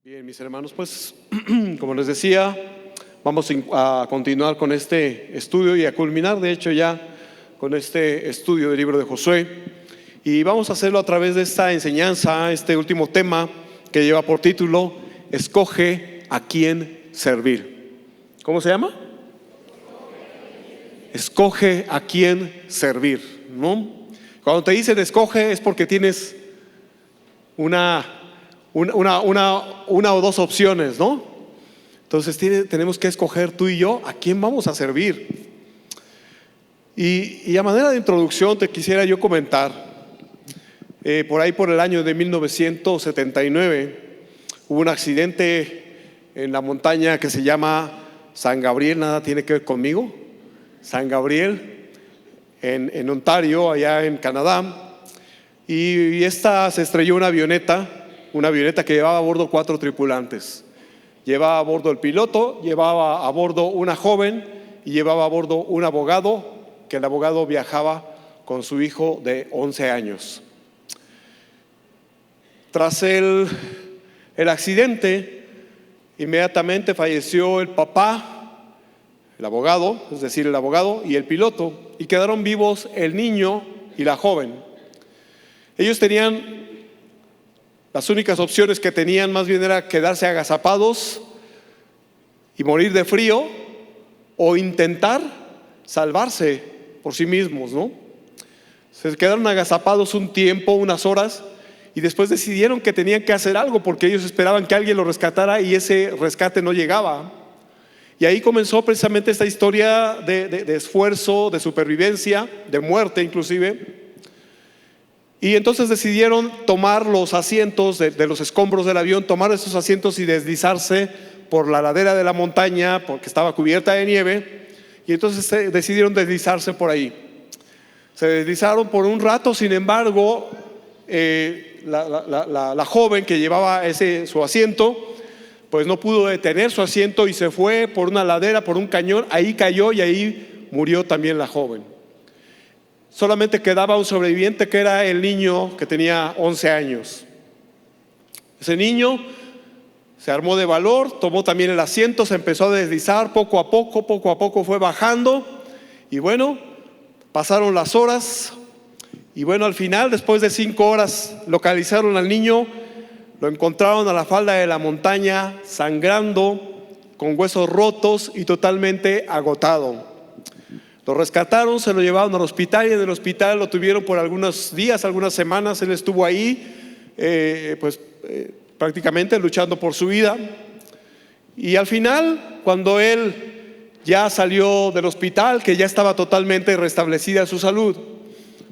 Bien, mis hermanos, pues como les decía, vamos a continuar con este estudio y a culminar, de hecho, ya con este estudio del libro de Josué. Y vamos a hacerlo a través de esta enseñanza, este último tema que lleva por título: Escoge a quién servir. ¿Cómo se llama? Escoge a quién servir, ¿no? Cuando te dicen escoge es porque tienes una o dos opciones, ¿no? Entonces tenemos que escoger tú y yo a quién vamos a servir. Y a manera de introducción te quisiera yo comentar, por ahí por el año de 1979 hubo un accidente en la montaña que se llama San Gabriel, nada tiene que ver conmigo, San Gabriel, en Ontario, allá en Canadá. Y esta se estrelló una avioneta que llevaba a bordo 4 tripulantes. Llevaba a bordo el piloto, llevaba a bordo una joven y llevaba a bordo un abogado, que el abogado viajaba con su hijo de 11 años. Tras el accidente, inmediatamente falleció el papá, el abogado, es decir, el abogado y el piloto, y quedaron vivos el niño y la joven. Ellos tenían, las únicas opciones que tenían más bien era quedarse agazapados y morir de frío, o intentar salvarse por sí mismos, ¿no? Se quedaron agazapados un tiempo, unas horas, y después decidieron que tenían que hacer algo porque ellos esperaban que alguien los rescatara y ese rescate no llegaba. Y ahí comenzó precisamente esta historia de esfuerzo, de supervivencia, de muerte inclusive. Y entonces decidieron tomar los asientos de los escombros del avión, tomar esos asientos y deslizarse por la ladera de la montaña, porque estaba cubierta de nieve. Y entonces decidieron deslizarse por ahí. Se deslizaron por un rato, sin embargo, la joven que llevaba su asiento, pues no pudo detener su asiento y se fue por una ladera, por un cañón. Ahí cayó y ahí murió también la joven. Solamente quedaba un sobreviviente, que era el niño que tenía 11 años. Ese niño se armó de valor, tomó también el asiento, se empezó a deslizar poco a poco fue bajando. Y bueno, pasaron las horas. Y bueno, al final, después de 5 horas, localizaron al niño. Lo encontraron a la falda de la montaña, sangrando, con huesos rotos y totalmente agotado. Lo rescataron, se lo llevaron al hospital y en el hospital lo tuvieron por algunos días, algunas semanas. Él estuvo ahí, prácticamente luchando por su vida. Y al final, cuando él ya salió del hospital, que ya estaba totalmente restablecida su salud,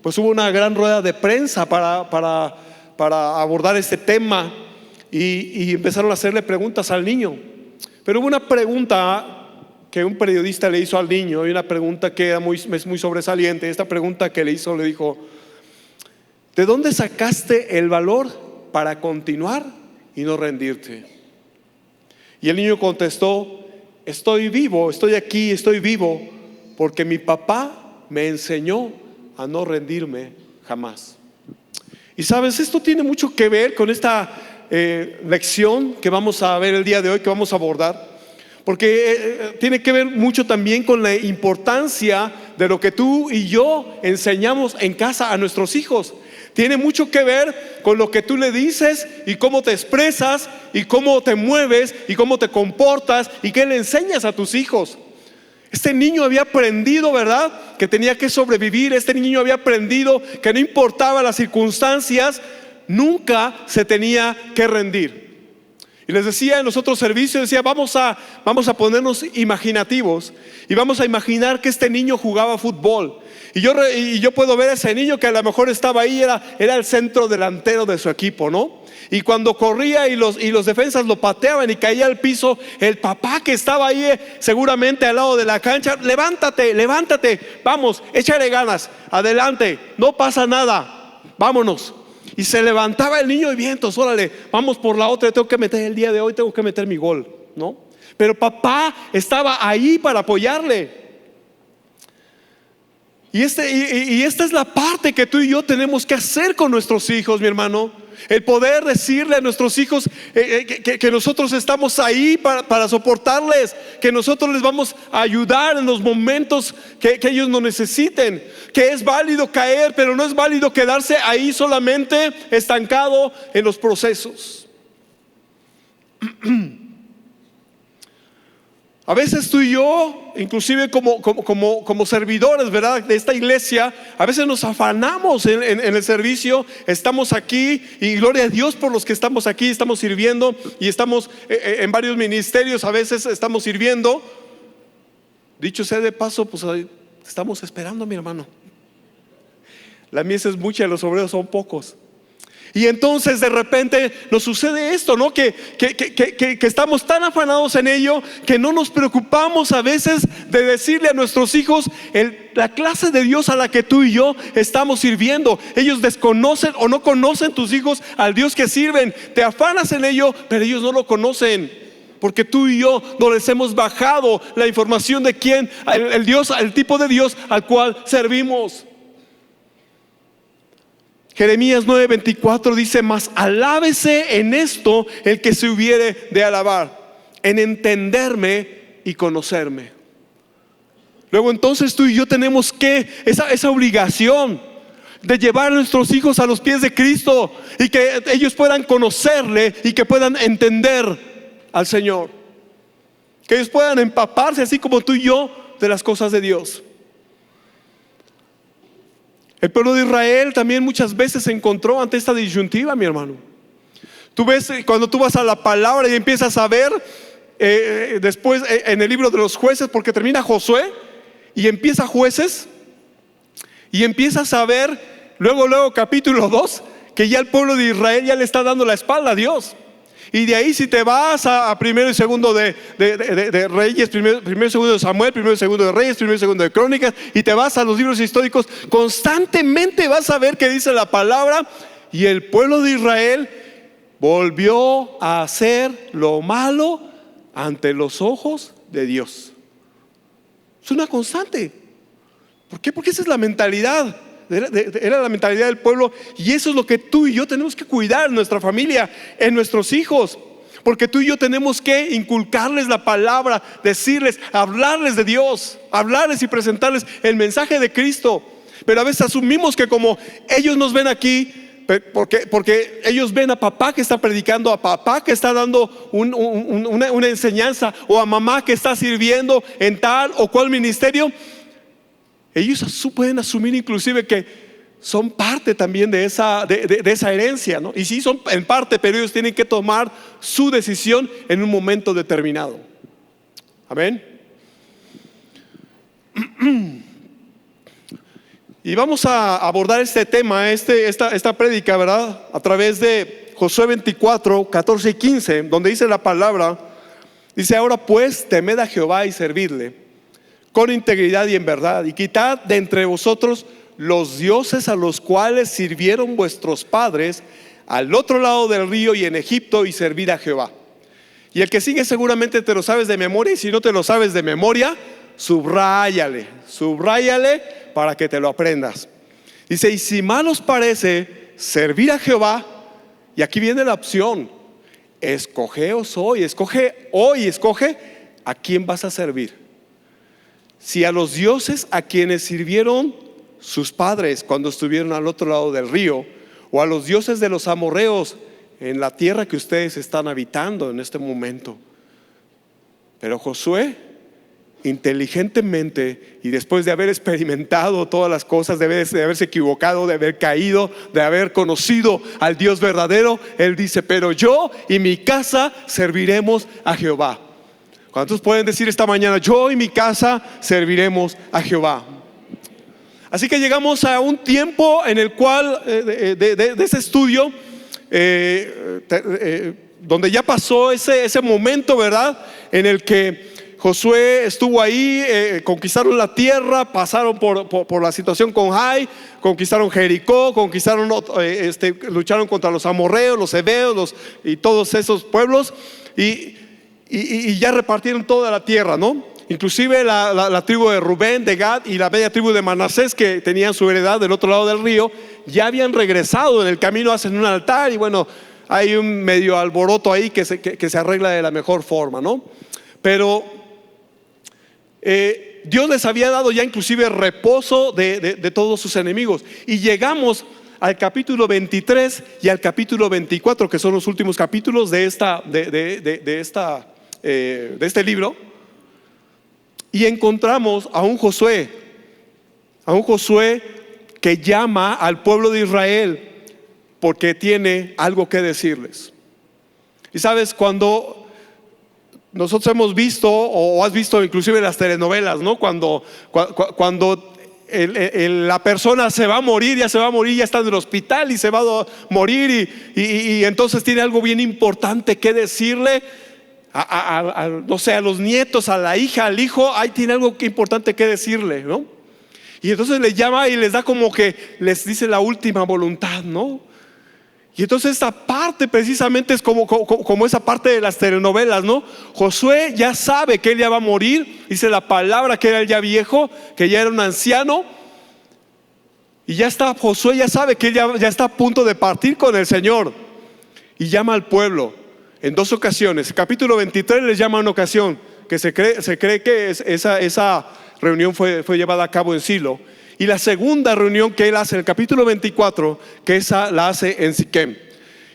pues hubo una gran rueda de prensa para abordar este tema y empezaron a hacerle preguntas al niño. Pero hubo una pregunta que un periodista le hizo al niño, y una pregunta que es muy sobresaliente. Esta pregunta que le hizo, le dijo: ¿de dónde sacaste el valor para continuar y no rendirte? Y el niño contestó: estoy vivo, estoy aquí, estoy vivo porque mi papá me enseñó a no rendirme jamás. Y sabes, esto tiene mucho que ver con esta lección que vamos a ver el día de hoy, que vamos a abordar, porque tiene que ver mucho también con la importancia de lo que tú y yo enseñamos en casa a nuestros hijos. Tiene mucho que ver con lo que tú le dices y cómo te expresas y cómo te mueves y cómo te comportas y qué le enseñas a tus hijos. Este niño había aprendido, ¿verdad?, que tenía que sobrevivir. Este niño había aprendido que no importaba las circunstancias, nunca se tenía que rendir. Y les decía en los otros servicios, decía, vamos a ponernos imaginativos y vamos a imaginar que este niño jugaba fútbol. Y yo puedo ver a ese niño que a lo mejor estaba ahí, era el centro delantero de su equipo, ¿no? Y cuando corría y los defensas lo pateaban y caía al piso, el papá que estaba ahí seguramente al lado de la cancha: levántate, vamos, échale ganas, adelante, no pasa nada, vámonos. Y se levantaba el niño y vientos, órale, vamos por la otra, tengo que meter el día de hoy, tengo que meter mi gol, ¿no? Pero papá estaba ahí para apoyarle. Y esta es la parte que tú y yo tenemos que hacer con nuestros hijos, mi hermano. El poder decirle a nuestros hijos que nosotros estamos ahí para soportarles, que nosotros les vamos a ayudar en los momentos que ellos nos necesiten, que es válido caer, pero no es válido quedarse ahí solamente estancado en los procesos. A veces tú y yo, inclusive como servidores, ¿verdad?, de esta iglesia, a veces nos afanamos en el servicio. Estamos aquí y gloria a Dios por los que estamos aquí, estamos sirviendo y estamos en varios ministerios, a veces estamos sirviendo. Dicho sea de paso, pues estamos esperando, mi hermano. La mies es mucha y los obreros son pocos. Y entonces de repente nos sucede esto, ¿no? Que estamos tan afanados en ello que no nos preocupamos a veces de decirle a nuestros hijos la clase de Dios a la que tú y yo estamos sirviendo. Ellos desconocen o no conocen, tus hijos, al Dios que sirven. Te afanas en ello, pero ellos no lo conocen, porque tú y yo no les hemos bajado la información de quién, el Dios, el tipo de Dios al cual servimos. Jeremías 9:24 dice: mas alábese en esto el que se hubiere de alabar, en entenderme y conocerme. Luego entonces tú y yo tenemos que esa obligación de llevar a nuestros hijos a los pies de Cristo, y que ellos puedan conocerle y que puedan entender al Señor, que ellos puedan empaparse así como tú y yo de las cosas de Dios. El pueblo de Israel también muchas veces se encontró ante esta disyuntiva, mi hermano. Tú ves, cuando tú vas a la palabra y empiezas a ver después en el libro de los jueces, porque termina Josué y empieza Jueces, y empiezas a ver luego capítulo 2, que ya el pueblo de Israel ya le está dando la espalda a Dios. Y de ahí, si te vas a primero y segundo de Reyes, primero y segundo de Samuel, primero y segundo de Reyes, primero y segundo de Crónicas, y te vas a los libros históricos, constantemente vas a ver que dice la palabra: y el pueblo de Israel volvió a hacer lo malo ante los ojos de Dios. Es una constante. ¿Por qué? Porque esa es la mentalidad. Era la mentalidad del pueblo, y eso es lo que tú y yo tenemos que cuidar en nuestra familia, en nuestros hijos, porque tú y yo tenemos que inculcarles la palabra, decirles, hablarles de Dios, hablarles y presentarles el mensaje de Cristo. Pero a veces asumimos que como ellos nos ven aquí, porque ellos ven a papá que está predicando, a papá que está dando una enseñanza, o a mamá que está sirviendo en tal o cual ministerio, ellos pueden asumir inclusive que son parte también de esa herencia, ¿no? Y sí, son en parte, pero ellos tienen que tomar su decisión en un momento determinado. Amén. Y vamos a abordar este tema, esta prédica, ¿verdad?, a través de Josué 24, 14 y 15, donde dice la palabra. Dice: ahora pues, temed a Jehová y servidle con integridad y en verdad, y quitad de entre vosotros los dioses a los cuales sirvieron vuestros padres al otro lado del río y en Egipto, y servid a Jehová. Y el que sigue seguramente te lo sabes de memoria, y si no te lo sabes de memoria, subráyale para que te lo aprendas. Dice: y si mal os parece servir a Jehová, y aquí viene la opción, escoge a quién vas a servir. Si a los dioses a quienes sirvieron sus padres cuando estuvieron al otro lado del río, o a los dioses de los amorreos en la tierra que ustedes están habitando en este momento. Pero Josué, inteligentemente, y después de haber experimentado todas las cosas, de haberse equivocado, de haber caído, de haber conocido al Dios verdadero, él dice: pero yo y mi casa serviremos a Jehová. ¿Cuántos pueden decir esta mañana: yo y mi casa serviremos a Jehová? Así que llegamos a un tiempo en el cual de ese estudio donde ya pasó ese momento, ¿verdad?, en el que Josué estuvo ahí, conquistaron la tierra, pasaron por la situación con Jai, conquistaron Jericó, lucharon contra los amorreos, los heveos, y todos esos pueblos, y ya repartieron toda la tierra, ¿no? Inclusive la tribu de Rubén, de Gad y la media tribu de Manasés, que tenían su heredad del otro lado del río, ya habían regresado. En el camino hacen un altar y bueno, hay un medio alboroto ahí que se arregla de la mejor forma, ¿no? Pero Dios les había dado ya inclusive reposo de todos sus enemigos. Y llegamos al capítulo 23 y al capítulo 24, que son los últimos capítulos de este libro. Y encontramos a un Josué que llama al pueblo de Israel porque tiene algo que decirles. Y sabes, cuando nosotros hemos visto, o has visto inclusive en las telenovelas, ¿no? Cuando la persona se va a morir, ya está en el hospital y se va a morir y entonces tiene algo bien importante que decirle no sé, a los nietos, a la hija, al hijo. Ahí tiene algo importante que decirle, ¿no? Y entonces les llama y les da como que les dice la última voluntad, ¿no? Y entonces esta parte precisamente es como esa parte de las telenovelas, ¿no? Josué ya sabe que él ya va a morir. Dice la palabra que era él ya viejo, que ya era un anciano. Y ya está, Josué ya sabe que él ya está a punto de partir con el Señor. Y llama al pueblo en dos ocasiones. Capítulo 23 les llama una ocasión que se cree que esa reunión fue llevada a cabo en Silo. Y la segunda reunión que él hace en el capítulo 24, que esa la hace en Siquem.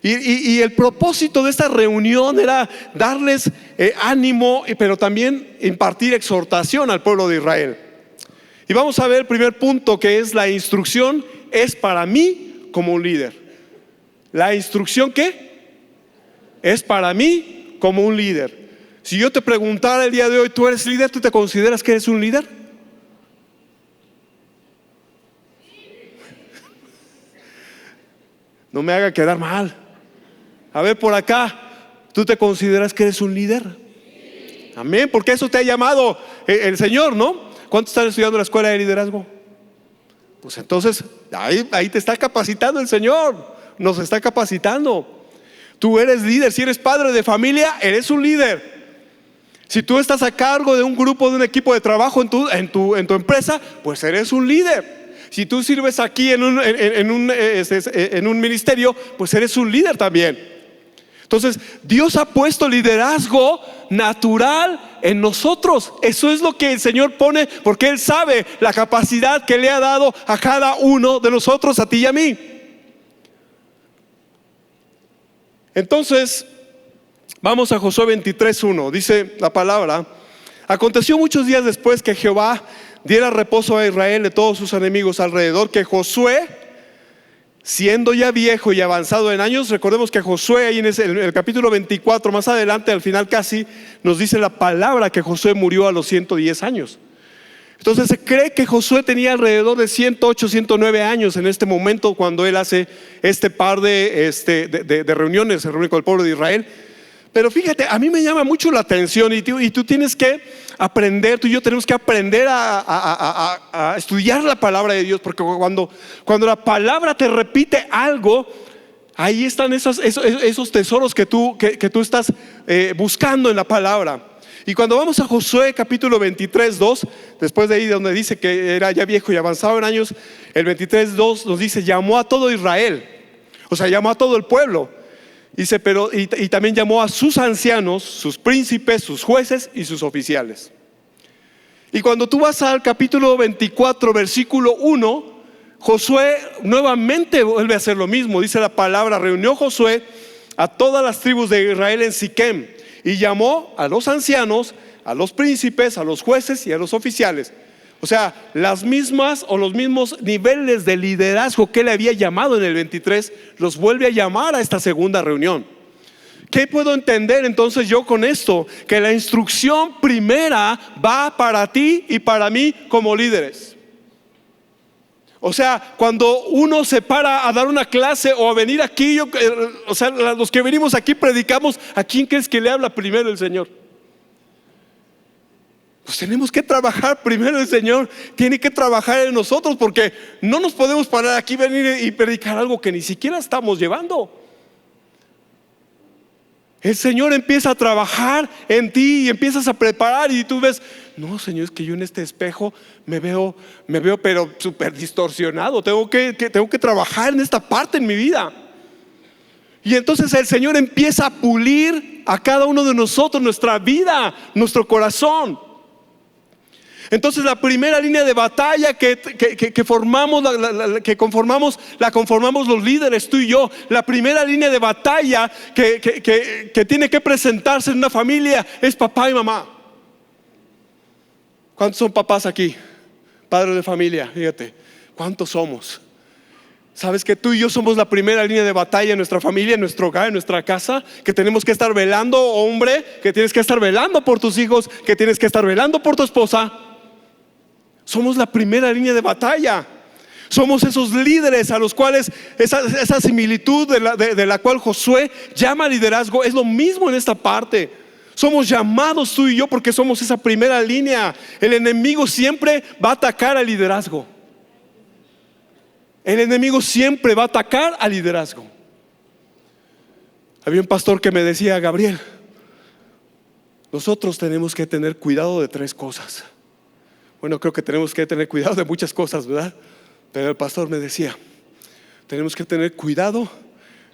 Y el propósito de esta reunión era darles ánimo, pero también impartir exhortación al pueblo de Israel. Y vamos a ver el primer punto, que es la instrucción es para mí como un líder. La instrucción, ¿qué? Es para mí como un líder. Si yo te preguntara el día de hoy, ¿tú eres líder? ¿Tú te consideras que eres un líder? No me haga quedar mal. A ver, por acá, ¿tú te consideras que eres un líder? Amén, porque eso te ha llamado el Señor, ¿no? ¿Cuántos están estudiando la escuela de liderazgo? Pues entonces, ahí te está capacitando el Señor. Nos está capacitando. Tú eres líder. Si eres padre de familia, eres un líder. Si tú estás a cargo de un grupo, de un equipo de trabajo en tu empresa, pues eres un líder. Si tú sirves aquí en un ministerio, pues eres un líder también. Entonces, Dios ha puesto liderazgo natural en nosotros. Eso es lo que el Señor pone, porque Él sabe la capacidad que le ha dado a cada uno de nosotros, a ti y a mí. Entonces, vamos a Josué 23:1. Dice la palabra: aconteció muchos días después que Jehová diera reposo a Israel de todos sus enemigos alrededor, que Josué, siendo ya viejo y avanzado en años, recordemos que Josué ahí en el capítulo 24, más adelante, al final casi, nos dice la palabra que Josué murió a los 110 años. Entonces se cree que Josué tenía alrededor de 108, 109 años en este momento, cuando él hace este par de reuniones, se reúne con el pueblo de Israel. Pero fíjate, a mí me llama mucho la atención y tú tienes que aprender, tú y yo tenemos que aprender a estudiar la palabra de Dios, porque cuando la palabra te repite algo, ahí están esos tesoros que tú estás buscando en la palabra. Y cuando vamos a Josué capítulo 23:2, después de ahí donde dice que era ya viejo y avanzado en años, el 23:2 nos dice: llamó a todo Israel, o sea, llamó a todo el pueblo. Dice, y también llamó a sus ancianos, sus príncipes, sus jueces y sus oficiales. Y cuando tú vas al capítulo 24, versículo 1, Josué nuevamente vuelve a hacer lo mismo. Dice la palabra: reunió Josué a todas las tribus de Israel en Siquem y llamó a los ancianos, a los príncipes, a los jueces y a los oficiales. O sea, las mismas o los mismos niveles de liderazgo que él había llamado en el 23, los vuelve a llamar a esta segunda reunión. ¿Qué puedo entender entonces yo con esto? Que la instrucción primera va para ti y para mí como líderes. O sea, cuando uno se para a dar una clase o a venir aquí, o sea, los que venimos aquí predicamos, ¿a quién crees que le habla primero el Señor? Pues tenemos que trabajar primero. El Señor tiene que trabajar en nosotros, porque no nos podemos parar aquí, venir y predicar algo que ni siquiera estamos llevando. El Señor empieza a trabajar en ti y empiezas a preparar y tú ves, no, Señor, es que yo en este espejo me veo pero súper distorsionado. Tengo que trabajar en esta parte en mi vida. Y entonces el Señor empieza a pulir a cada uno de nosotros nuestra vida, nuestro corazón. Entonces la primera línea de batalla que formamos, la conformamos los líderes, tú y yo. La primera línea de batalla que tiene que presentarse en una familia es papá y mamá. ¿Cuántos son papás aquí? Padres de familia, fíjate, ¿cuántos somos? ¿Sabes que tú y yo somos la primera línea de batalla en nuestra familia, en nuestro hogar, en nuestra casa? Que tenemos que estar velando, hombre, que tienes que estar velando por tus hijos, que tienes que estar velando por tu esposa. Somos la primera línea de batalla. Somos esos líderes a los cuales esa similitud de la cual Josué llama liderazgo es lo mismo en esta parte. Somos llamados tú y yo porque somos esa primera línea. El enemigo siempre va a atacar al liderazgo. El enemigo siempre va a atacar al liderazgo. Había un pastor que me decía, Gabriel, nosotros tenemos que tener cuidado de 3 cosas. Bueno, creo que tenemos que tener cuidado de muchas cosas, ¿verdad? Pero el pastor me decía, tenemos que tener cuidado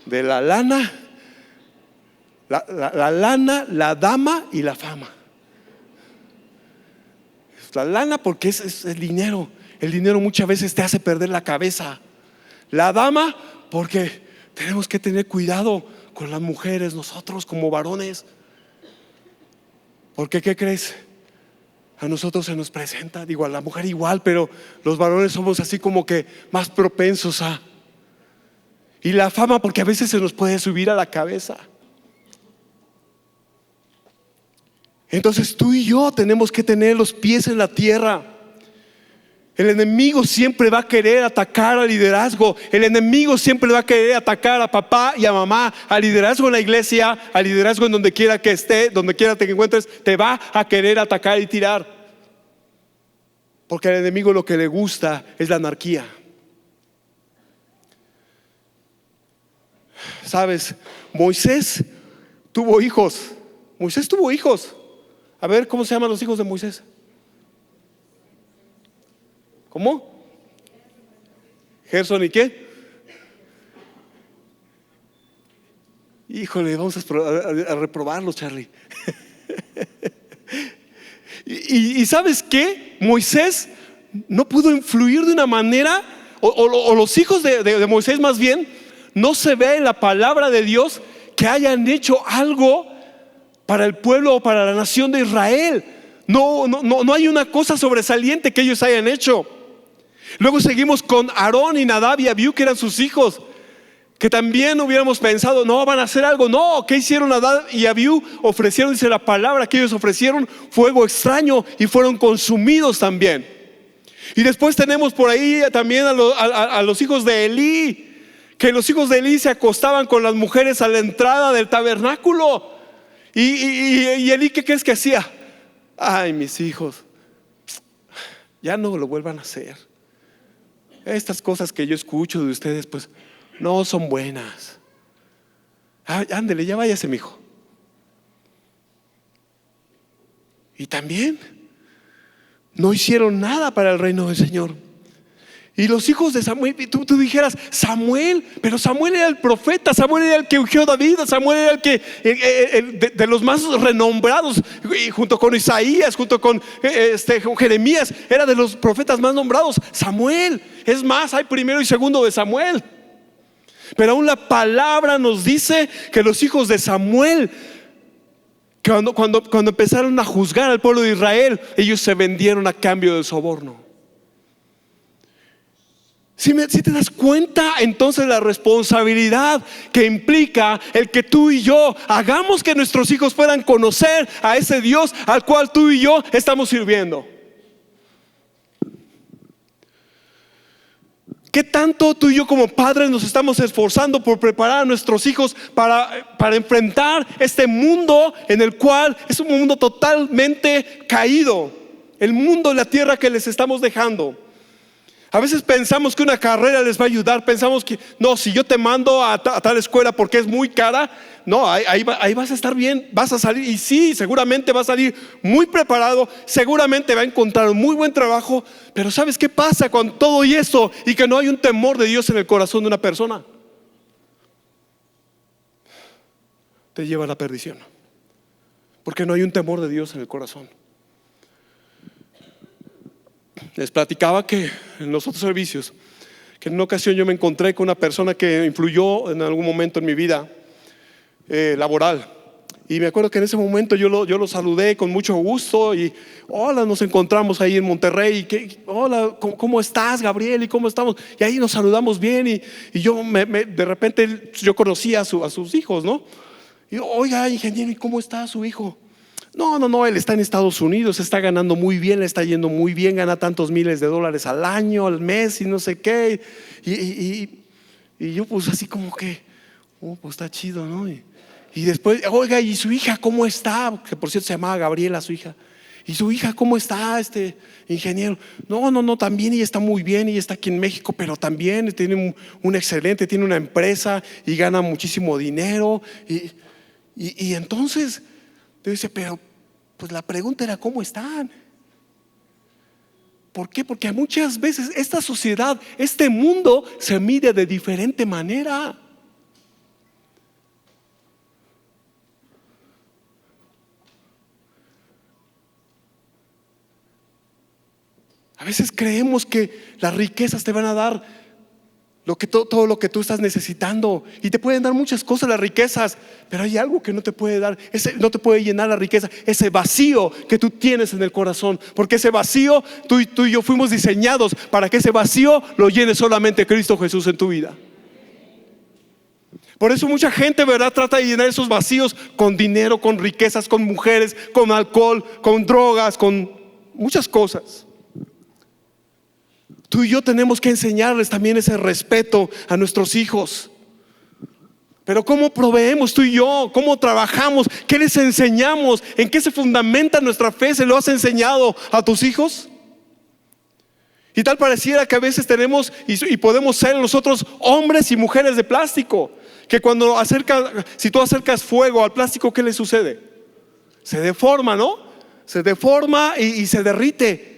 de la lana, la dama y la fama. La lana porque es el dinero. El dinero muchas veces te hace perder la cabeza. La dama porque tenemos que tener cuidado con las mujeres, nosotros como varones. Porque ¿qué crees? A nosotros se nos presenta, digo, a la mujer igual, pero los varones somos así como que más propensos a. Y la fama porque a veces se nos puede subir a la cabeza. Entonces tú y yo tenemos que tener los pies en la tierra. El enemigo siempre va a querer atacar al liderazgo. El enemigo siempre va a querer atacar a papá y a mamá, al liderazgo en la iglesia, al liderazgo en donde quiera que esté, donde quiera te encuentres. Te va a querer atacar y tirar. Porque al enemigo lo que le gusta es la anarquía. ¿Sabes? Moisés tuvo hijos. A ver, ¿cómo se llaman los hijos de Moisés? ¿Cómo? ¿Gerson y qué? Híjole, vamos a reprobarlos, Charlie. y ¿sabes qué? Moisés no pudo influir de una manera, o los hijos de Moisés más bien, no se ve en la palabra de Dios que hayan hecho algo para el pueblo o para la nación de Israel. No hay una cosa sobresaliente que ellos hayan hecho. Luego seguimos con Aarón y Nadab y Abiú, que eran sus hijos, que también hubiéramos pensado, no, van a hacer algo. No, ¿qué hicieron Nadab y Abiú? Ofrecieron, dice la palabra, que ellos ofrecieron fuego extraño y fueron consumidos también. Y después tenemos por ahí también a los hijos de Elí, que los hijos de Elí se acostaban con las mujeres a la entrada del tabernáculo. Y Elí, ¿qué crees que hacía? Ay, mis hijos, ya no lo vuelvan a hacer. Estas cosas que yo escucho de ustedes, pues no son buenas. Ándele, ya váyase, mijo. Y también no hicieron nada para el reino del Señor. Y los hijos de Samuel, tú dijeras, Samuel, pero Samuel era el profeta, Samuel era el que ungió a David, Samuel era el que de los más renombrados, y junto con Isaías, junto con Jeremías, era de los profetas más nombrados. Samuel, es más, hay primero y segundo de Samuel. Pero aún la palabra nos dice que los hijos de Samuel, cuando empezaron a juzgar al pueblo de Israel, ellos se vendieron a cambio del soborno. Si te das cuenta entonces la responsabilidad que implica el que tú y yo hagamos que nuestros hijos puedan conocer a ese Dios al cual tú y yo estamos sirviendo. ¿Qué tanto tú y yo como padres nos estamos esforzando por preparar a nuestros hijos para enfrentar este mundo en el cual es un mundo totalmente caído? El mundo y la tierra que les estamos dejando. A veces pensamos que una carrera les va a ayudar. Pensamos que no, si yo te mando a tal escuela porque es muy cara, no, ahí vas a estar bien, vas a salir. Y sí, seguramente va a salir muy preparado, seguramente va a encontrar un muy buen trabajo. Pero ¿sabes qué pasa con todo y eso? Y que no hay un temor de Dios en el corazón de una persona. Te lleva a la perdición, porque no hay un temor de Dios en el corazón. Les platicaba que en los otros servicios, que en una ocasión yo me encontré con una persona que influyó en algún momento en mi vida laboral. Y me acuerdo que en ese momento yo lo saludé con mucho gusto y hola, nos encontramos ahí en Monterrey. Hola, ¿cómo estás, Gabriel? ¿Y cómo estamos? Y ahí nos saludamos bien y yo de repente yo conocía a sus hijos, ¿no? Y oiga, ingeniero, ¿y cómo está su hijo? No, él está en Estados Unidos, está ganando muy bien, le está yendo muy bien, gana tantos miles de dólares al año, al mes y no sé qué. Y yo pues así como que, pues está chido, ¿no? Y después, oiga, ¿y su hija cómo está? Que por cierto se llamaba Gabriela, su hija. ¿Y su hija cómo está, ingeniero? No, también ella está muy bien, ella está aquí en México, pero también tiene un excelente, tiene una empresa y gana muchísimo dinero. Y entonces, te dice, pero pues la pregunta era ¿cómo están? ¿Por qué? Porque muchas veces esta sociedad, este mundo se mide de diferente manera. A veces creemos que las riquezas te van a dar todo lo que tú estás necesitando, y te pueden dar muchas cosas las riquezas, pero hay algo que no te puede dar, no te puede llenar la riqueza, ese vacío que tú tienes en el corazón, porque ese vacío, tú y yo fuimos diseñados para que ese vacío lo llene solamente Cristo Jesús en tu vida. Por eso mucha gente, ¿verdad?, trata de llenar esos vacíos con dinero, con riquezas, con mujeres, con alcohol, con drogas, con muchas cosas. Tú y yo tenemos que enseñarles también ese respeto a nuestros hijos. Pero ¿cómo proveemos tú y yo? ¿Cómo trabajamos? ¿Qué les enseñamos? ¿En qué se fundamenta nuestra fe? ¿Se lo has enseñado a tus hijos? Y tal pareciera que a veces tenemos y podemos ser nosotros hombres y mujeres de plástico, que cuando si tú acercas fuego al plástico, ¿qué le sucede? Se deforma, ¿no? Se deforma y se derrite.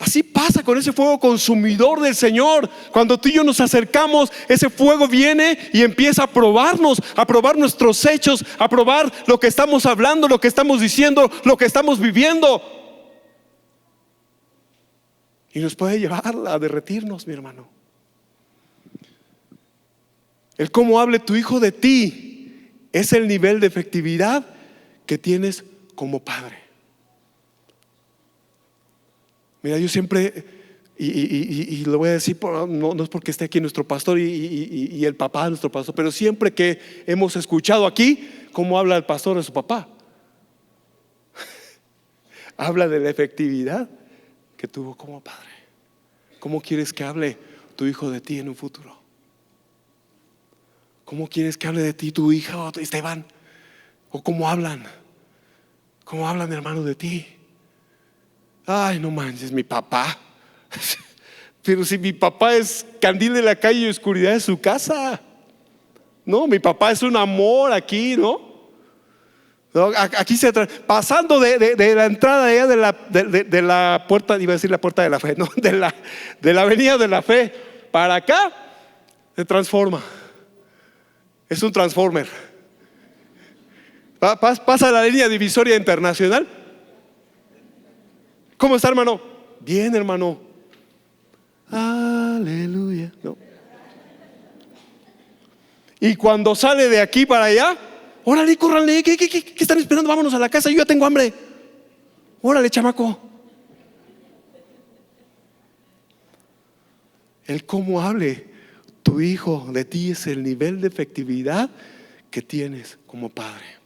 Así pasa con ese fuego consumidor del Señor. Cuando tú y yo nos acercamos, ese fuego viene y empieza a probarnos, a probar nuestros hechos, a probar lo que estamos hablando, lo que estamos diciendo, lo que estamos viviendo. Y nos puede llevar a derretirnos, mi hermano. El cómo hable tu hijo de ti es el nivel de efectividad que tienes como padre. Mira, yo siempre, y lo voy a decir, no es porque esté aquí nuestro pastor y el papá de nuestro pastor, pero siempre que hemos escuchado aquí cómo habla el pastor de su papá, habla de la efectividad que tuvo como padre. ¿Cómo quieres que hable tu hijo de ti en un futuro? ¿Cómo quieres que hable de ti tu hija, Esteban? ¿O cómo hablan? ¿Cómo hablan, hermano, de ti? Ay, no manches, mi papá. Pero si mi papá es candil de la calle y oscuridad de su casa. No, mi papá es un amor aquí, ¿no? Aquí pasando de la entrada allá de la puerta, iba a decir la puerta de la fe, no, de la avenida de la fe para acá, se transforma. Es un transformer. Pasa la línea divisoria internacional. ¿Cómo está, hermano? Bien, hermano. Aleluya. ¿No? Y cuando sale de aquí para allá, órale, córranle, ¿qué están esperando? Vámonos a la casa, yo ya tengo hambre. Órale, chamaco. El cómo hable tu hijo de ti es el nivel de efectividad que tienes como padre.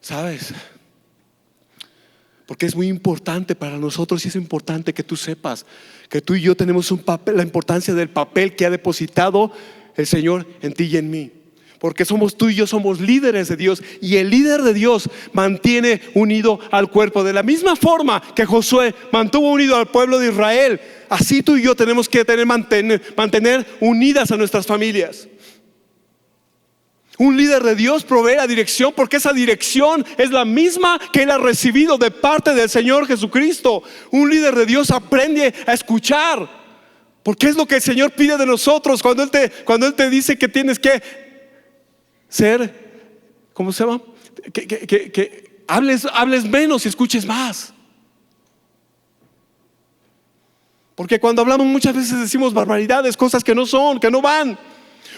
¿Sabes? Porque es muy importante para nosotros, y es importante que tú sepas que tú y yo tenemos un papel, la importancia del papel que ha depositado el Señor en ti y en mí. Porque tú y yo somos líderes de Dios, y el líder de Dios mantiene unido al cuerpo. De la misma forma que Josué mantuvo unido al pueblo de Israel, así tú y yo tenemos que mantener unidas a nuestras familias. Un líder de Dios provee la dirección, porque esa dirección es la misma que él ha recibido de parte del Señor Jesucristo. Un líder de Dios aprende a escuchar, porque es lo que el Señor pide de nosotros cuando Él te dice que tienes que ser, ¿cómo se llama? Que hables menos y escuches más. Porque cuando hablamos muchas veces decimos barbaridades, cosas que no son, que no van.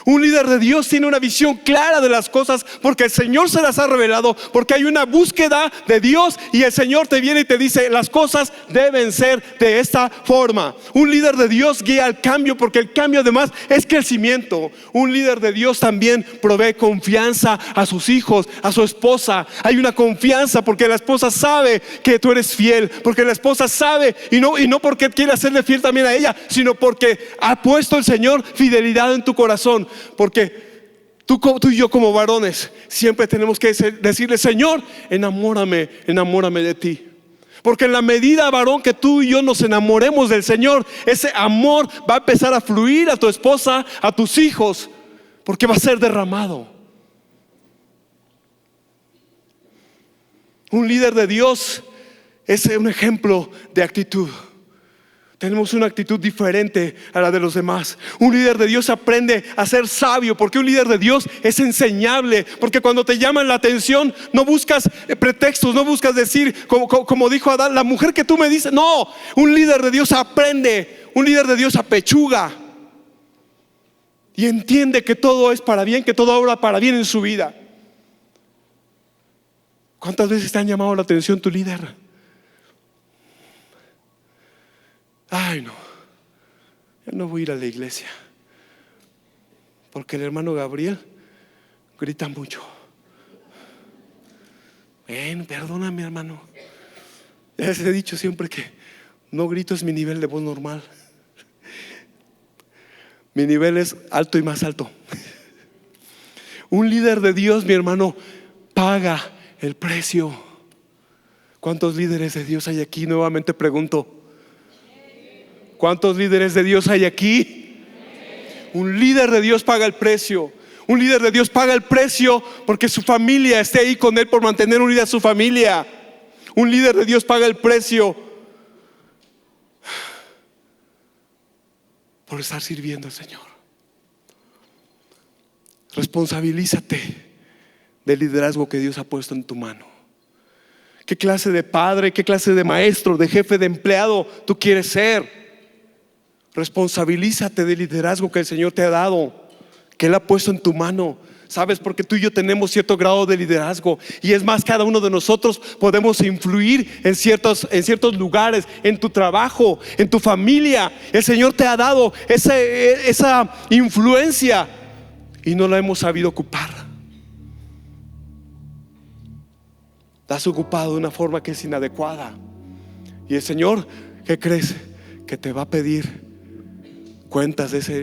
Un líder de Dios tiene una visión clara de las cosas, porque el Señor se las ha revelado, porque hay una búsqueda de Dios, y el Señor te viene y te dice: las cosas deben ser de esta forma. Un líder de Dios guía al cambio, porque el cambio además es crecimiento. Un líder de Dios también provee confianza a sus hijos, a su esposa. Hay una confianza porque la esposa sabe que tú eres fiel, porque la esposa sabe, y no porque quiere hacerle fiel también a ella, sino porque ha puesto el Señor fidelidad en tu corazón. Porque tú y yo como varones siempre tenemos que decirle: Señor, enamórame de ti. Porque en la medida, varón, que tú y yo nos enamoremos del Señor, ese amor va a empezar a fluir a tu esposa, a tus hijos, porque va a ser derramado. Un líder de Dios es un ejemplo de actitud. Tenemos una actitud diferente a la de los demás. Un líder de Dios aprende a ser sabio, porque un líder de Dios es enseñable. Porque cuando te llaman la atención, no buscas pretextos, no buscas decir como dijo Adán: la mujer que tú me dices. No, un líder de Dios aprende. Un líder de Dios apechuga y entiende que todo es para bien, que todo obra para bien en su vida. ¿Cuántas veces te han llamado la atención tu líder? Ay, no, yo no voy a ir a la iglesia porque el hermano Gabriel grita mucho. Ven, perdóname, hermano. Ya les he dicho siempre que no grito, es mi nivel de voz normal. Mi nivel es alto y más alto. Un líder de Dios, mi hermano, paga el precio. ¿Cuántos líderes de Dios hay aquí? Nuevamente pregunto: ¿cuántos líderes de Dios hay aquí? Un líder de Dios paga el precio. Un líder de Dios paga el precio porque su familia esté ahí con él, por mantener unida a su familia. Un líder de Dios paga el precio por estar sirviendo al Señor. Responsabilízate del liderazgo que Dios ha puesto en tu mano. ¿Qué clase de padre, qué clase de maestro, de jefe, de empleado tú quieres ser? Responsabilízate del liderazgo que el Señor te ha dado, que Él ha puesto en tu mano. ¿Sabes? Porque tú y yo tenemos cierto grado de liderazgo, y es más, cada uno de nosotros podemos influir en ciertos lugares, en tu trabajo, en tu familia. El Señor te ha dado esa influencia y no la hemos sabido ocupar. La has ocupado de una forma que es inadecuada, y el Señor, ¿qué crees? Que te va a pedir cuentas de esa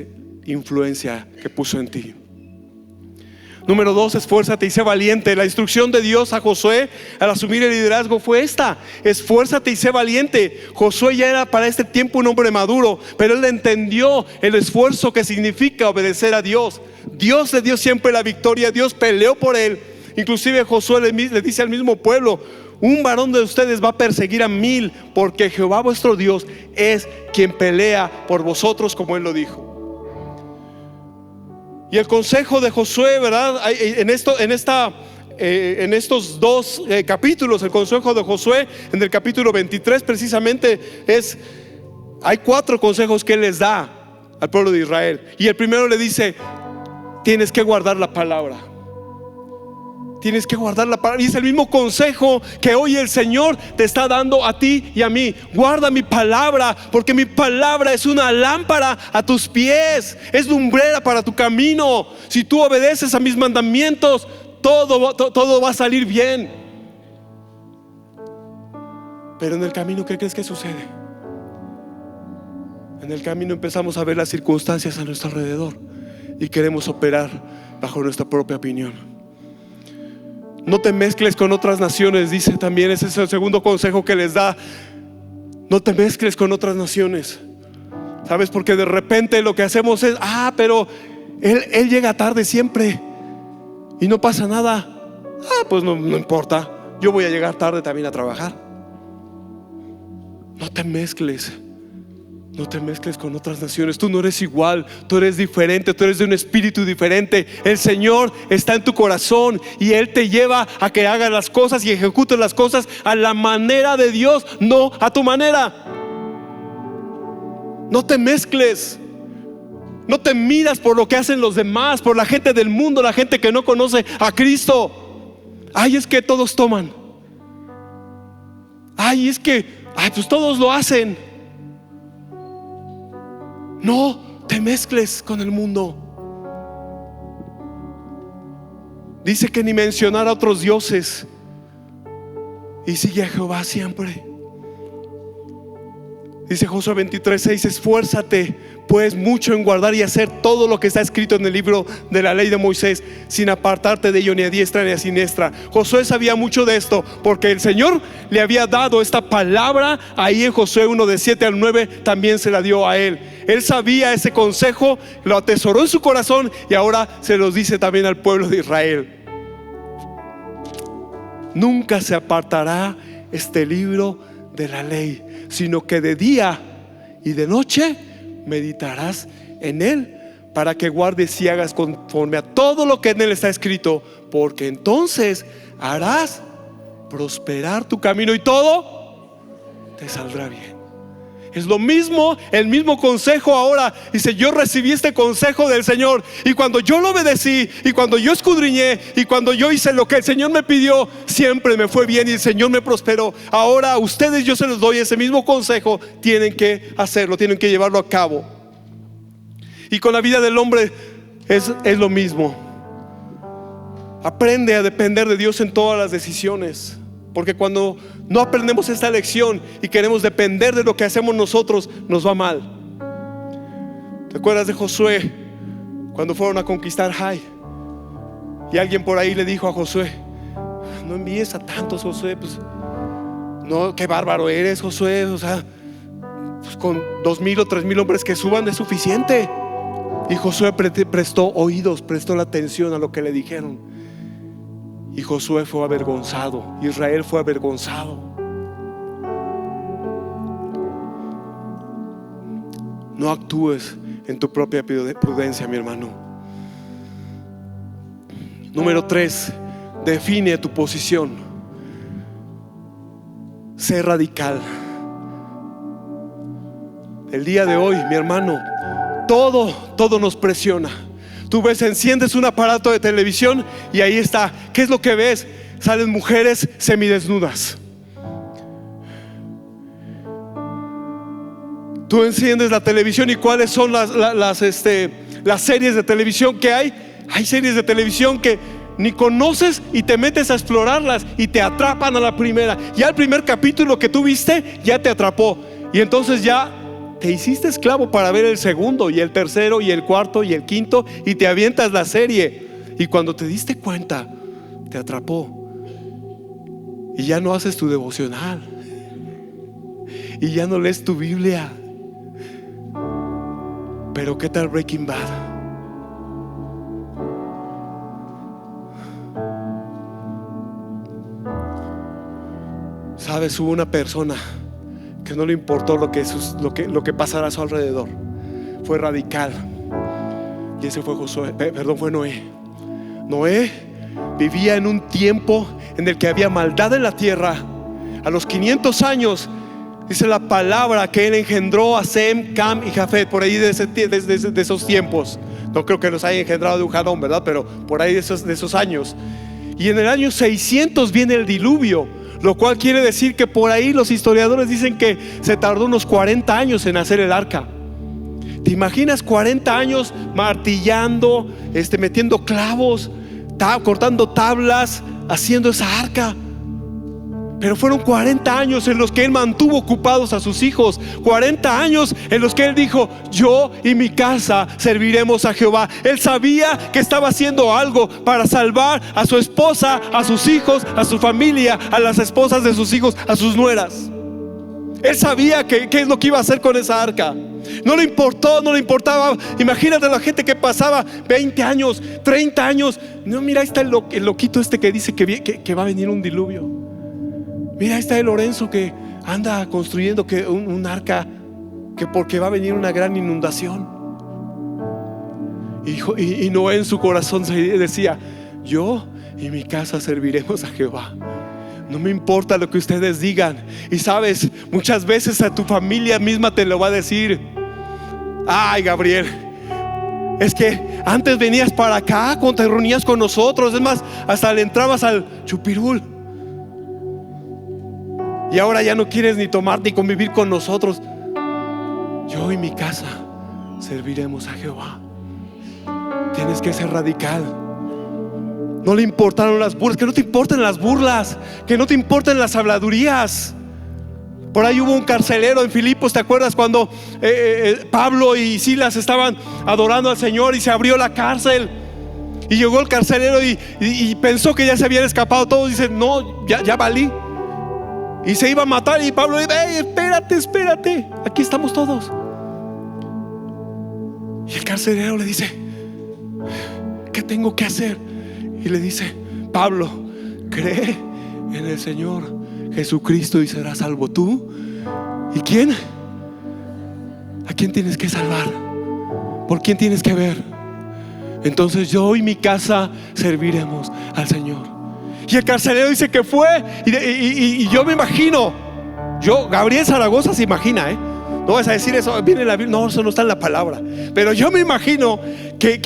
influencia que puso en ti. Número 2, esfuérzate y sé valiente. La instrucción de Dios a Josué al asumir el liderazgo fue esta: esfuérzate y sé valiente. Josué ya era para este tiempo un hombre maduro, pero él entendió el esfuerzo que significa obedecer a Dios. Dios le dio siempre la victoria, Dios peleó por él. Inclusive Josué le dice al mismo pueblo: un varón de ustedes va a perseguir a 1000, porque Jehová vuestro Dios es quien pelea por vosotros, como él lo dijo. Y el consejo de Josué, ¿verdad? En estos dos capítulos, el consejo de Josué en el capítulo 23 precisamente hay 4 consejos que él les da al pueblo de Israel. Y el primero le dice: tienes que guardar la palabra. Tienes que guardar la palabra. Y es el mismo consejo que hoy el Señor te está dando a ti y a mí. Guarda mi palabra, porque mi palabra es una lámpara a tus pies, es lumbrera para tu camino. Si tú obedeces a mis mandamientos, todo va a salir bien. Pero en el camino, ¿qué crees que sucede? En el camino empezamos a ver las circunstancias a nuestro alrededor y queremos operar bajo nuestra propia opinión. No te mezcles con otras naciones, dice también, ese es el segundo consejo que les da. No te mezcles con otras naciones. ¿Sabes? Porque de repente lo que hacemos es, pero él llega tarde siempre y no pasa nada. Pues no importa, yo voy a llegar tarde también a trabajar. No te mezcles. No te mezcles con otras naciones. Tú no eres igual, tú eres diferente, tú eres de un espíritu diferente. El Señor está en tu corazón y Él te lleva a que hagas las cosas y ejecutes las cosas a la manera de Dios, no a tu manera. No te mezcles. No te miras por lo que hacen los demás, por la gente del mundo, la gente que no conoce a Cristo. Es que todos toman. Es que pues todos lo hacen. No te mezcles con el mundo. Dice que ni mencionar a otros dioses, y sigue a Jehová siempre. Dice Josué 23:6: esfuérzate pues mucho en guardar y hacer todo lo que está escrito en el libro de la ley de Moisés, sin apartarte de ello ni a diestra ni a siniestra. Josué sabía mucho de esto porque el Señor le había dado esta palabra ahí en Josué 1 de 7 al 9, también se la dio a él. Él sabía ese consejo, lo atesoró en su corazón y ahora se los dice también al pueblo de Israel. Nunca se apartará este libro de la ley, sino que de día y de noche meditarás en él, para que guardes y hagas conforme a todo lo que en él está escrito, porque entonces harás prosperar tu camino y todo te saldrá bien. Es lo mismo, el mismo consejo ahora. Dice: yo recibí este consejo del Señor, y cuando yo lo obedecí, y cuando yo escudriñé, y cuando yo hice lo que el Señor me pidió, siempre me fue bien y el Señor me prosperó. Ahora a ustedes yo se los doy ese mismo consejo. Tienen que hacerlo, tienen que llevarlo a cabo. Y con la vida del hombre es lo mismo. Aprende a depender de Dios en todas las decisiones, porque cuando no aprendemos esta lección y queremos depender de lo que hacemos nosotros, nos va mal. ¿Te acuerdas de Josué cuando fueron a conquistar Jai? Y alguien por ahí le dijo a Josué: no envíes a tantos, Josué. Pues no, qué bárbaro eres, Josué. O sea, pues con 2,000 o 3,000 hombres que suban es suficiente. Y Josué prestó oídos, prestó la atención a lo que le dijeron. Y Josué fue avergonzado, Israel fue avergonzado. No actúes en tu propia prudencia, mi hermano. Número 3, define tu posición. Sé radical. El día de hoy, mi hermano, todo nos presiona. Tú ves, enciendes un aparato de televisión y ahí está. ¿Qué es lo que ves? Salen mujeres semidesnudas. Tú enciendes la televisión y ¿cuáles son las series de televisión que hay? Hay series de televisión que ni conoces y te metes a explorarlas y te atrapan a la primera. Ya el primer capítulo que tú viste ya te atrapó, y entonces ya te hiciste esclavo para ver el segundo y el tercero y el cuarto y el quinto, y te avientas la serie, y cuando te diste cuenta te atrapó y ya no haces tu devocional y ya no lees tu Biblia. Pero ¿qué tal Breaking Bad? Sabes, hubo una persona que no le importó lo que pasara a su alrededor. Fue radical. Y ese fue fue Noé. Noé vivía en un tiempo en el que había maldad en la tierra. A los 500 años dice la palabra que él engendró a Sem, Cam y Jafet. Por ahí de esos tiempos. No creo que los haya engendrado de un jalón, ¿verdad? Pero por ahí de esos años. Y en el año 600 viene el diluvio, lo cual quiere decir que por ahí los historiadores dicen que se tardó unos 40 años en hacer el arca. ¿Te imaginas 40 años martillando, metiendo clavos, cortando tablas, haciendo esa arca? Pero fueron 40 años en los que él mantuvo ocupados a sus hijos. 40 años en los que él dijo: yo y mi casa serviremos a Jehová. Él sabía que estaba haciendo algo para salvar a su esposa, a sus hijos, a su familia, a las esposas de sus hijos, a sus nueras. Él sabía qué es lo que iba a hacer con esa arca. No le importó, no le importaba. Imagínate la gente que pasaba 20 años, 30 años. No, mira, ahí está el loquito este que dice que va a venir un diluvio. Mira, ahí está el Lorenzo que anda construyendo un arca, que porque va a venir una gran inundación. Y Noé en su corazón decía: yo y mi casa serviremos a Jehová. No me importa lo que ustedes digan. Y sabes, muchas veces a tu familia misma te lo va a decir: ay, Gabriel, es que antes venías para acá cuando te reunías con nosotros. Es más, hasta le entrabas al chupirul, y ahora ya no quieres ni tomar ni convivir con nosotros. Yo y mi casa serviremos a Jehová. Tienes que ser radical. No le importaron las burlas. Que no te importen las burlas, que no te importen las habladurías. Por ahí hubo un carcelero en Filipos, ¿te acuerdas? Cuando Pablo y Silas estaban adorando al Señor y se abrió la cárcel, y llegó el carcelero y pensó que ya se habían escapado todos. Dice: no, ya valí. Y se iba a matar, y Pablo dice: espérate, aquí estamos todos. Y el carcelero le dice: ¿qué tengo que hacer? Y le dice: Pablo, cree en el Señor Jesucristo y serás salvo tú. ¿Y quién? ¿A quién tienes que salvar? ¿Por quién tienes que ver? Entonces yo y mi casa serviremos al Señor. Y el carcelero dice que fue, y yo me imagino, Gabriel Zaragoza se imagina, no vas a decir eso, viene en la Biblia. No, eso no está en la palabra. Pero yo me imagino que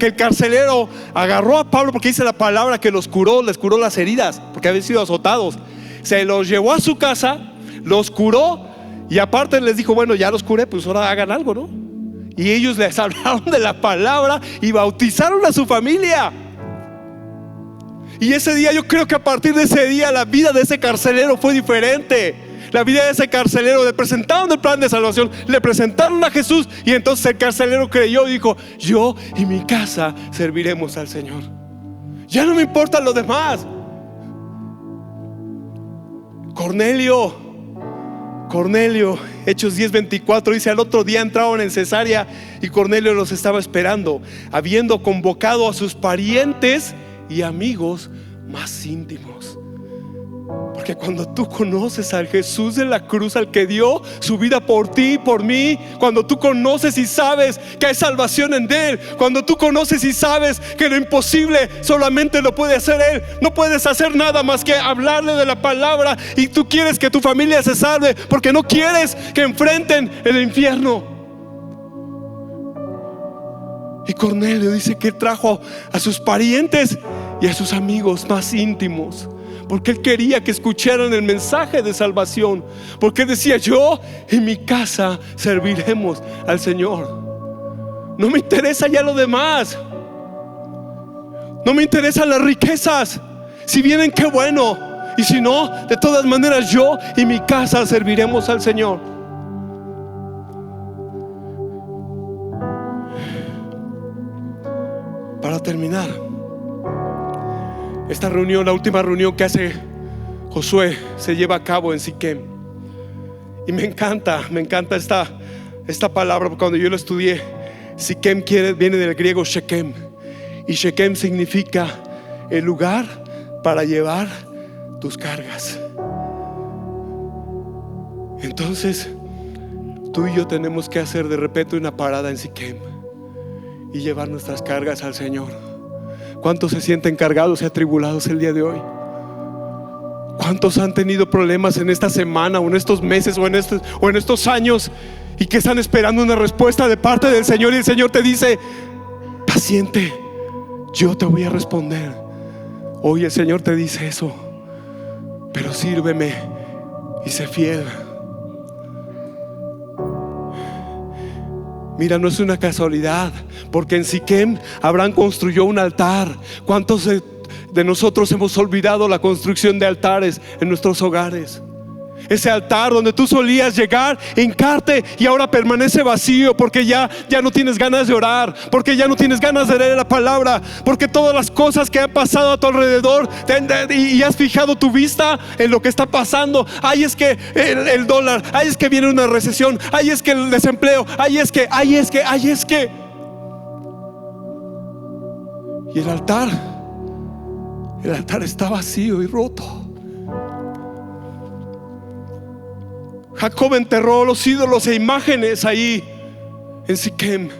el carcelero agarró a Pablo, porque dice la palabra que les curó las heridas, porque habían sido azotados. Se los llevó a su casa, los curó, y aparte les dijo: bueno, ya los curé, pues ahora hagan algo, ¿no? Y ellos les hablaron de la palabra y bautizaron a su familia. Y ese día, yo creo que a partir de ese día, la vida de ese carcelero fue diferente. La vida de ese carcelero, le presentaron el plan de salvación, le presentaron a Jesús, y entonces el carcelero creyó y dijo: yo y mi casa serviremos al Señor. Ya no me importa lo demás. Cornelio, Hechos 10:24 dice: al otro día entraron en Cesarea, y Cornelio los estaba esperando, habiendo convocado a sus parientes y amigos más íntimos. Porque cuando tú conoces al Jesús de la cruz, al que dio su vida por ti y por mí, cuando tú conoces y sabes que hay salvación en Él, cuando tú conoces y sabes que lo imposible solamente lo puede hacer Él, no puedes hacer nada más que hablarle de la palabra, y tú quieres que tu familia se salve porque no quieres que enfrenten el infierno. Y Cornelio dice que trajo a sus parientes y a sus amigos más íntimos, porque él quería que escucharan el mensaje de salvación, porque decía: yo y mi casa serviremos al Señor. No me interesa ya lo demás, no me interesan las riquezas. Si vienen, qué bueno, y si no, de todas maneras yo y mi casa serviremos al Señor. Para terminar, esta reunión, la última reunión que hace Josué, se lleva a cabo en Siquem. Y me encanta esta palabra, porque cuando yo lo estudié, Siquem viene del griego Shekem, y Shekem significa el lugar para llevar tus cargas. Entonces tú y yo tenemos que hacer de repente una parada en Siquem y llevar nuestras cargas al Señor. ¿Cuántos se sienten cargados y atribulados el día de hoy? ¿Cuántos han tenido problemas en esta semana, o en estos meses, o en estos años, y que están esperando una respuesta de parte del Señor, y el Señor te dice: paciente, yo te voy a responder? Hoy el Señor te dice eso: pero sírveme y sé fiel. Mira, no es una casualidad, porque en Siquem Abraham construyó un altar. ¿Cuántos de nosotros hemos olvidado la construcción de altares en nuestros hogares. Ese altar donde tú solías llegar, hincarte, y ahora permanece vacío porque ya no tienes ganas de orar, porque ya no tienes ganas de leer la palabra, porque todas las cosas que han pasado a tu alrededor y has fijado tu vista en lo que está pasando. Ay, es que el dólar, ay, es que viene una recesión, ay, es que el desempleo, ay, es que. Y el altar está vacío y roto. Jacob enterró los ídolos e imágenes ahí en Siquem.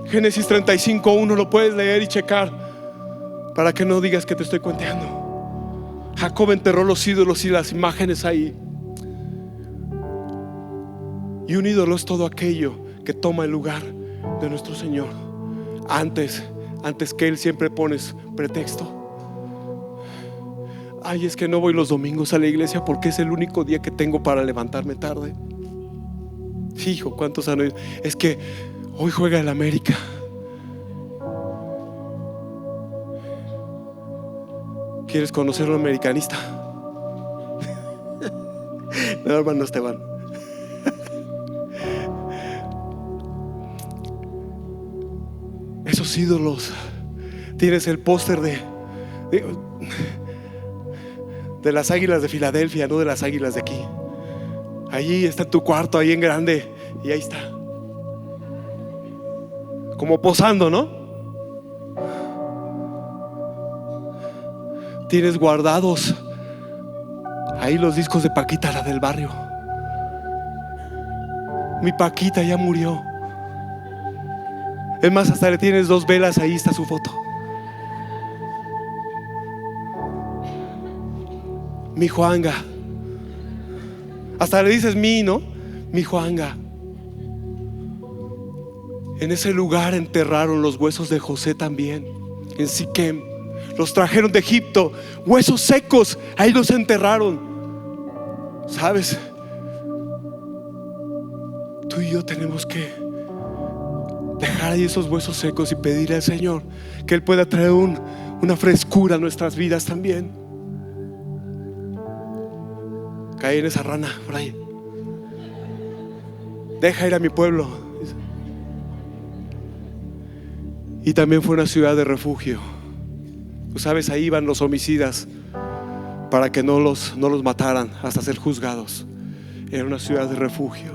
Génesis 35:1, lo puedes leer y checar para que no digas que te estoy cuenteando. Jacob enterró los ídolos y las imágenes ahí. Y un ídolo es todo aquello que toma el lugar de nuestro Señor. Antes que Él siempre pones pretexto. Ay, es que no voy los domingos a la iglesia porque es el único día que tengo para levantarme tarde. Hijo, ¿cuántos han oído? Es que hoy juega el América. ¿Quieres conocer a un americanista? No, hermano Esteban. Esos ídolos. Tienes el póster de las Águilas de Filadelfia, no de las Águilas de aquí. Allí está en tu cuarto, ahí en grande, y ahí está, como posando, ¿no? Tienes guardados ahí los discos de Paquita, la del barrio. Mi Paquita ya murió. Es más, hasta le tienes 2 velas, ahí está su foto. Mi Juanga. Hasta le dices ¿no? Mi Juanga. En ese lugar enterraron los huesos de José también, en Siquem. Los trajeron de Egipto, huesos secos, ahí los enterraron. ¿Sabes? Tú y yo tenemos que dejar ahí esos huesos secos y pedirle al Señor que Él pueda traer una frescura a nuestras vidas también. Caí en esa rana por ahí. Deja ir a mi pueblo. Y también fue una ciudad de refugio. Tú sabes, ahí iban los homicidas para que no los mataran hasta ser juzgados. Era una ciudad de refugio.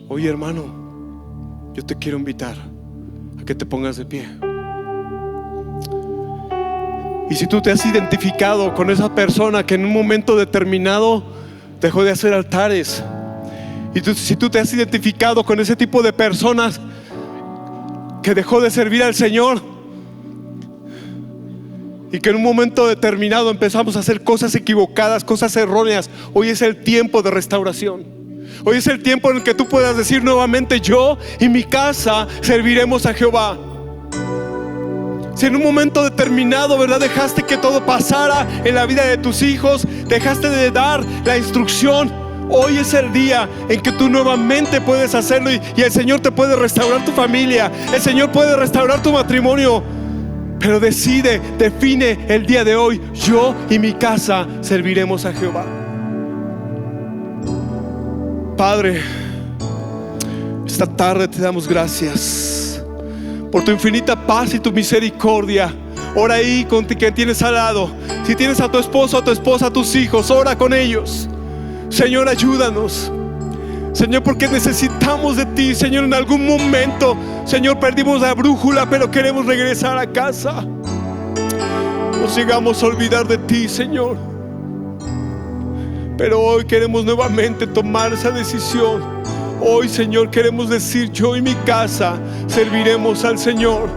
Oye, hermano, yo te quiero invitar a que te pongas de pie. Y si tú te has identificado con esa persona que en un momento determinado dejó de hacer altares, si tú te has identificado con ese tipo de personas que dejó de servir al Señor y que en un momento determinado empezamos a hacer cosas equivocadas, cosas erróneas, hoy es el tiempo de restauración. Hoy es el tiempo en el que tú puedas decir nuevamente: yo y mi casa serviremos a Jehová. Si en un momento determinado, ¿verdad?, dejaste que todo pasara en la vida de tus hijos, dejaste de dar la instrucción, hoy es el día en que tú nuevamente puedes hacerlo y el Señor te puede restaurar tu familia, el Señor puede restaurar tu matrimonio. Pero define el día de hoy: yo y mi casa serviremos a Jehová. Padre, esta tarde te damos gracias por tu infinita paz y tu misericordia. Ora ahí con quien tienes al lado. Si tienes a tu esposo, a tu esposa, a tus hijos, ora con ellos. Señor, ayúdanos, Señor, porque necesitamos de ti. Señor, en algún momento, Señor, perdimos la brújula, pero queremos regresar a casa. Nos llegamos a olvidar de ti, Señor, pero hoy queremos nuevamente tomar esa decisión. Hoy, Señor, queremos decir: yo y mi casa serviremos al Señor.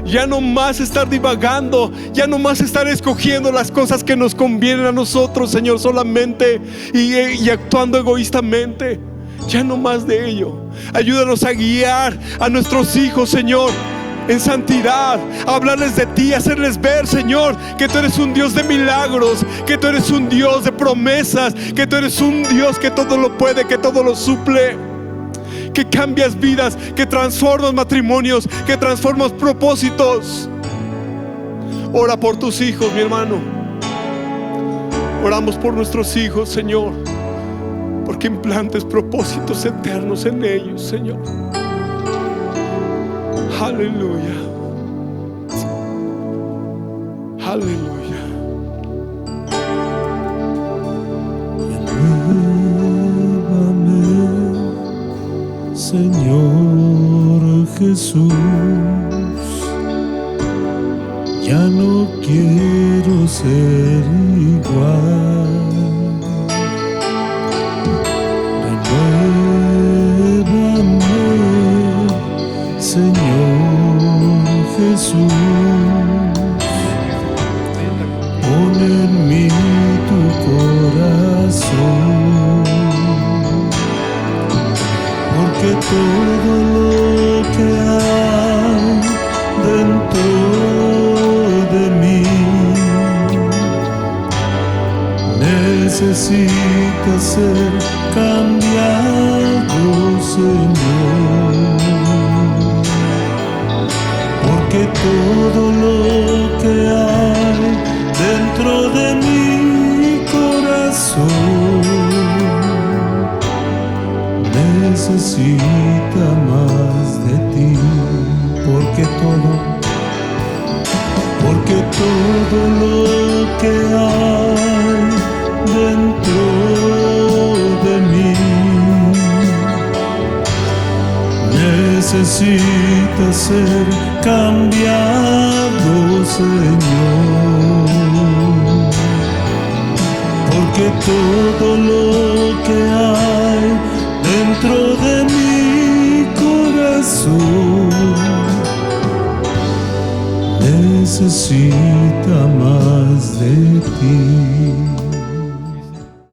Ya no más estar divagando, ya no más estar escogiendo las cosas que nos convienen a nosotros, Señor, solamente y actuando egoístamente. Ya no más de ello. Ayúdanos a guiar a nuestros hijos, Señor, en santidad, a hablarles de ti, a hacerles ver, Señor, que tú eres un Dios de milagros, que tú eres un Dios de promesas, que tú eres un Dios que todo lo puede, que todo lo suple. que cambias vidas, que transformas matrimonios, que transformas propósitos. Ora por tus hijos, mi hermano. Oramos por nuestros hijos, Señor, porque implantes propósitos eternos en ellos, Señor. Aleluya. Aleluya. Renuévame, Señor Jesús. Ya no quiero ser igual. Renuévame, Señor Jesús. Pon en mí tu corazón, porque todo lo que hay dentro de mí necesita ser cambiado, Señor, porque todo lo que hay dentro de mi corazón necesita más de ti, porque todo lo que hay dentro de mí necesita ser cambiado, Señor, porque todo lo que hay dentro de mi corazón necesita más de ti.